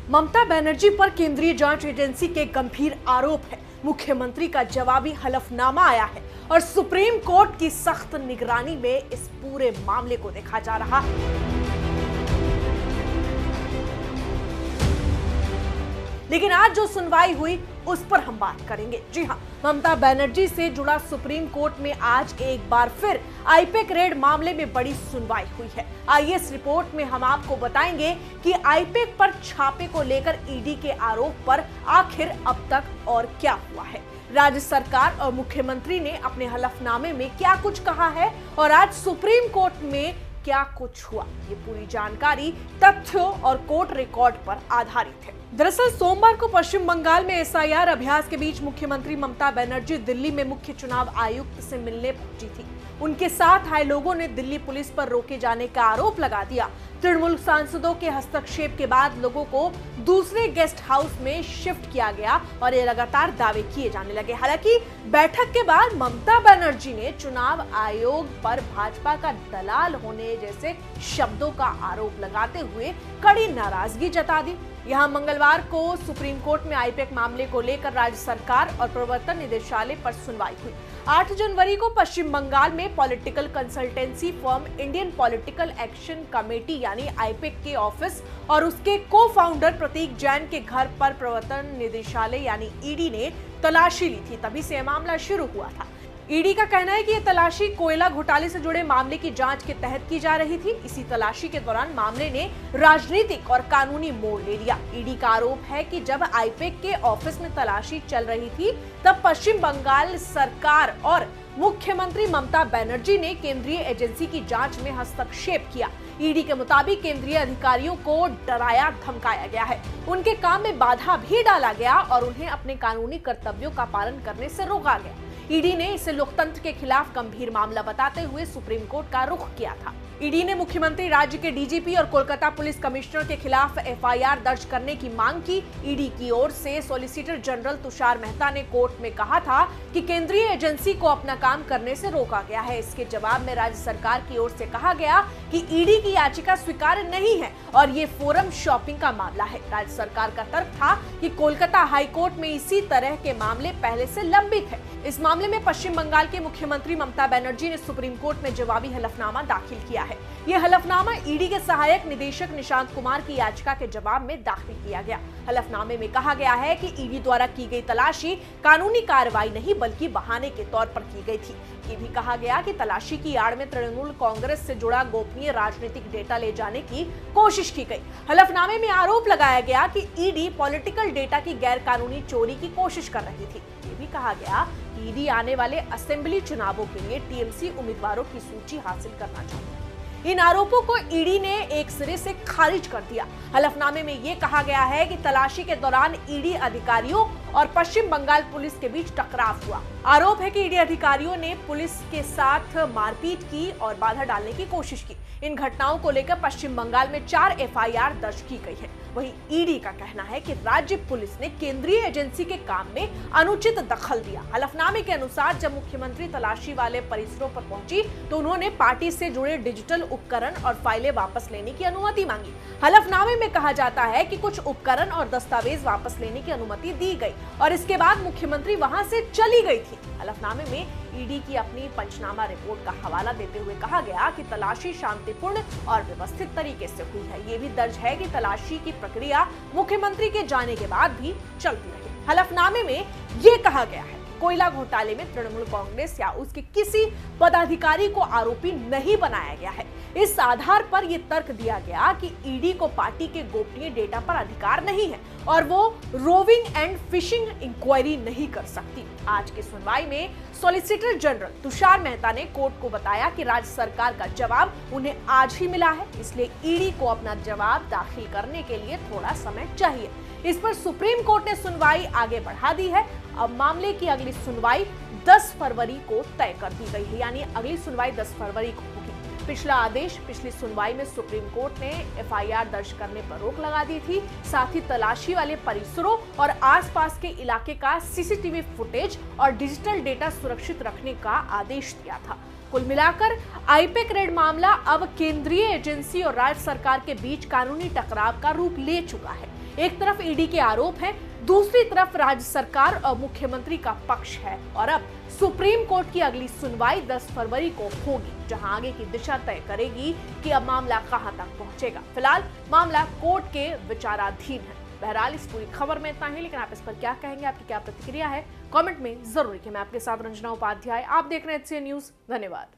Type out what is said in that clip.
ममता बनर्जी पर केंद्रीय जांच एजेंसी के गंभीर आरोप है। मुख्यमंत्री का जवाबी हलफनामा आया है और सुप्रीम कोर्ट की सख्त निगरानी में इस पूरे मामले को देखा जा रहा है। लेकिन आज जो सुनवाई हुई उस पर हम बात करेंगे। जी हां, ममता बनर्जी से जुड़ा सुप्रीम कोर्ट में आज एक बार फिर आईपैक रेड मामले में बड़ी सुनवाई हुई है। आइए इस रिपोर्ट में हम आपको बताएंगे कि आईपैक पर छापे को लेकर ईडी के आरोप पर आखिर अब तक और क्या हुआ है। राज्य सरकार और मुख्यमंत्री ने अपने हलफनामे में क्या कुछ कहा है और आज सुप्रीम कोर्ट में क्या कुछ हुआ। ये पूरी जानकारी तथ्यों और कोर्ट रिकॉर्ड पर आधारित है। दरअसल सोमवार को पश्चिम बंगाल में एसआईआर अभ्यास के बीच मुख्यमंत्री ममता बनर्जी दिल्ली में मुख्य चुनाव आयुक्त से मिलने पहुंची थी। उनके साथ आए लोगों ने दिल्ली पुलिस पर रोके जाने का आरोप लगा दिया। तृणमूल सांसदों के हस्तक्षेप के बाद लोगों को दूसरे गेस्ट हाउस में शिफ्ट किया गया और ये लगातार दावे किए जाने लगे। हालांकि बैठक के बाद ममता बनर्जी ने चुनाव आयोग पर भाजपा का दलाल होने जैसे शब्दों का आरोप लगाते हुए कड़ी नाराजगी जता दी। यहाँ मंगलवार को सुप्रीम कोर्ट में आईपैक मामले को लेकर राज्य सरकार और प्रवर्तन निदेशालय पर सुनवाई हुई। 8 जनवरी को पश्चिम बंगाल में political consultancy firm Indian political action committee यानी आईपैक के ऑफिस और उसके को-फाउंडर प्रतीक जैन के घर पर प्रवर्तन निदेशालय यानी ईडी ने तलाशी ली थी। तभी से मामला शुरू हुआ था। ईडी का कहना है कि ये तलाशी कोयला घोटाले से जुड़े मामले की जांच के तहत की जा रही थी। इसी तलाशी के दौरान मामले ने राजनीतिक और कानूनी मोड़ ले लिया। ईडी का आरोप है कि जब आईपैक के ऑफिस में तलाशी चल रही थी तब पश्चिम बंगाल सरकार और मुख्यमंत्री ममता बनर्जी ने केंद्रीय एजेंसी की जांच में हस्तक्षेप किया। ईडी के मुताबिक केंद्रीय अधिकारियों को डराया धमकाया गया है, उनके काम में बाधा भी डाला गया और उन्हें अपने कानूनी कर्तव्यों का पालन करने से रोका गया। ईडी ने इसे लोकतंत्र के खिलाफ गंभीर मामला बताते हुए सुप्रीम कोर्ट का रुख किया था। ईडी ने मुख्यमंत्री, राज्य के डीजीपी और कोलकाता पुलिस कमिश्नर के खिलाफ एफआईआर दर्ज करने की मांग की। ईडी की ओर से सॉलिसिटर जनरल तुषार मेहता ने कोर्ट में कहा था कि केंद्रीय एजेंसी को अपना काम करने से रोका गया है। इसके जवाब में राज्य सरकार की ओर से कहा गया कि ईडी की याचिका स्वीकार्य नहीं है और ये फोरम शॉपिंग का मामला है। राज्य सरकार का तर्क था कि कोलकाता हाईकोर्ट में इसी तरह के मामले पहले से लंबित है। इस मामले में पश्चिम बंगाल के मुख्यमंत्री ममता बनर्जी ने सुप्रीम कोर्ट में जवाबी हलफनामा दाखिल किया है। यह हलफनामा ईडी के सहायक निदेशक निशांत कुमार की याचिका के जवाब में दाखिल किया गया। हलफनामे में कहा गया है कि ईडी द्वारा की गई तलाशी कानूनी कार्रवाई नहीं बल्कि बहाने के तौर पर की गई थी। ये भी कहा गया कि तलाशी की आड़ में तृणमूल कांग्रेस से जुड़ा गोपनीय राजनीतिक डेटा ले जाने की कोशिश की गई। हलफनामे में आरोप लगाया गया कि ईडी पॉलिटिकल डेटा की गैर कानूनी चोरी की कोशिश कर रही थी। ये भी कहा गया कि ईडी आने वाले असेंबली चुनावों के लिए टीएमसी उम्मीदवारों की सूची हासिल करना चाहती है। इन आरोपों को ईडी ने एक सिरे से खारिज कर दिया। हलफनामे में यह कहा गया है कि तलाशी के दौरान ईडी अधिकारियों और पश्चिम बंगाल पुलिस के बीच टकराव हुआ। आरोप है कि ईडी अधिकारियों ने पुलिस के साथ मारपीट की और बाधा डालने की कोशिश की। इन घटनाओं को लेकर पश्चिम बंगाल में 4 एफआईआर दर्ज की गई है। वहीं ईडी का कहना है कि राज्य पुलिस ने केंद्रीय एजेंसी के काम में अनुचित दखल दिया। हलफनामे के अनुसार जब मुख्यमंत्री तलाशी वाले परिसरों पर पहुंची तो उन्होंने पार्टी से जुड़े डिजिटल उपकरण और फाइलें वापस लेने की अनुमति मांगी। हलफनामे में कहा जाता है कि कुछ उपकरण और दस्तावेज वापस लेने की अनुमति दी गई और इसके बाद मुख्यमंत्री वहां से चली गई थी। हलफनामे में ईडी की अपनी पंचनामा रिपोर्ट का हवाला देते हुए कहा गया कि तलाशी शांतिपूर्ण और व्यवस्थित तरीके से हुई है। ये भी दर्ज है कि तलाशी की प्रक्रिया मुख्यमंत्री के जाने के बाद भी चलती रही। हलफनामे में ये कहा गया है कोयला घोटाले में तृणमूल कांग्रेस या उसके किसी पदाधिकारी को आरोपी नहीं बनाया गया है। इस आधार पर यह तर्क दिया गया कि ईडी को पार्टी के गोपनीय डेटा पर अधिकार नहीं है और वो रोविंग एंड फिशिंग इंक्वायरी नहीं कर सकती। आज की सुनवाई में सॉलिसिटर जनरल तुषार मेहता ने कोर्ट को बताया कि राज्य सरकार का जवाब उन्हें आज ही मिला है, इसलिए ईडी को अपना जवाब दाखिल करने के लिए थोड़ा समय चाहिए। इस पर सुप्रीम कोर्ट ने सुनवाई आगे बढ़ा दी है। अब मामले की अगली सुनवाई 10 फरवरी को तय कर दी गई है, यानी अगली सुनवाई 10 फरवरी को होगी। पिछला आदेश पिछली सुनवाई में सुप्रीम कोर्ट ने एफआईआर दर्ज करने पर रोक लगा दी थी। साथ ही तलाशी वाले परिसरों और आसपास के इलाके का सीसीटीवी फुटेज और डिजिटल डेटा सुरक्षित रखने का आदेश दिया था। कुल मिलाकर आईपैक रेड मामला अब केंद्रीय एजेंसी और राज्य सरकार के बीच कानूनी टकराव का रूप ले चुका है। एक तरफ ईडी के आरोप हैं, दूसरी तरफ राज्य सरकार और मुख्यमंत्री का पक्ष है और अब सुप्रीम कोर्ट की अगली सुनवाई 10 फरवरी को होगी, जहां आगे की दिशा तय करेगी कि अब मामला कहां तक पहुंचेगा। फिलहाल मामला कोर्ट के विचाराधीन है। बहरहाल इस पूरी खबर में इतना ही, लेकिन आप इस पर क्या कहेंगे, आपकी क्या प्रतिक्रिया है, कमेंट में जरूर लिखें। मैं आपके साथ रंजना उपाध्याय, आप देख रहे हैं HCN न्यूज। धन्यवाद।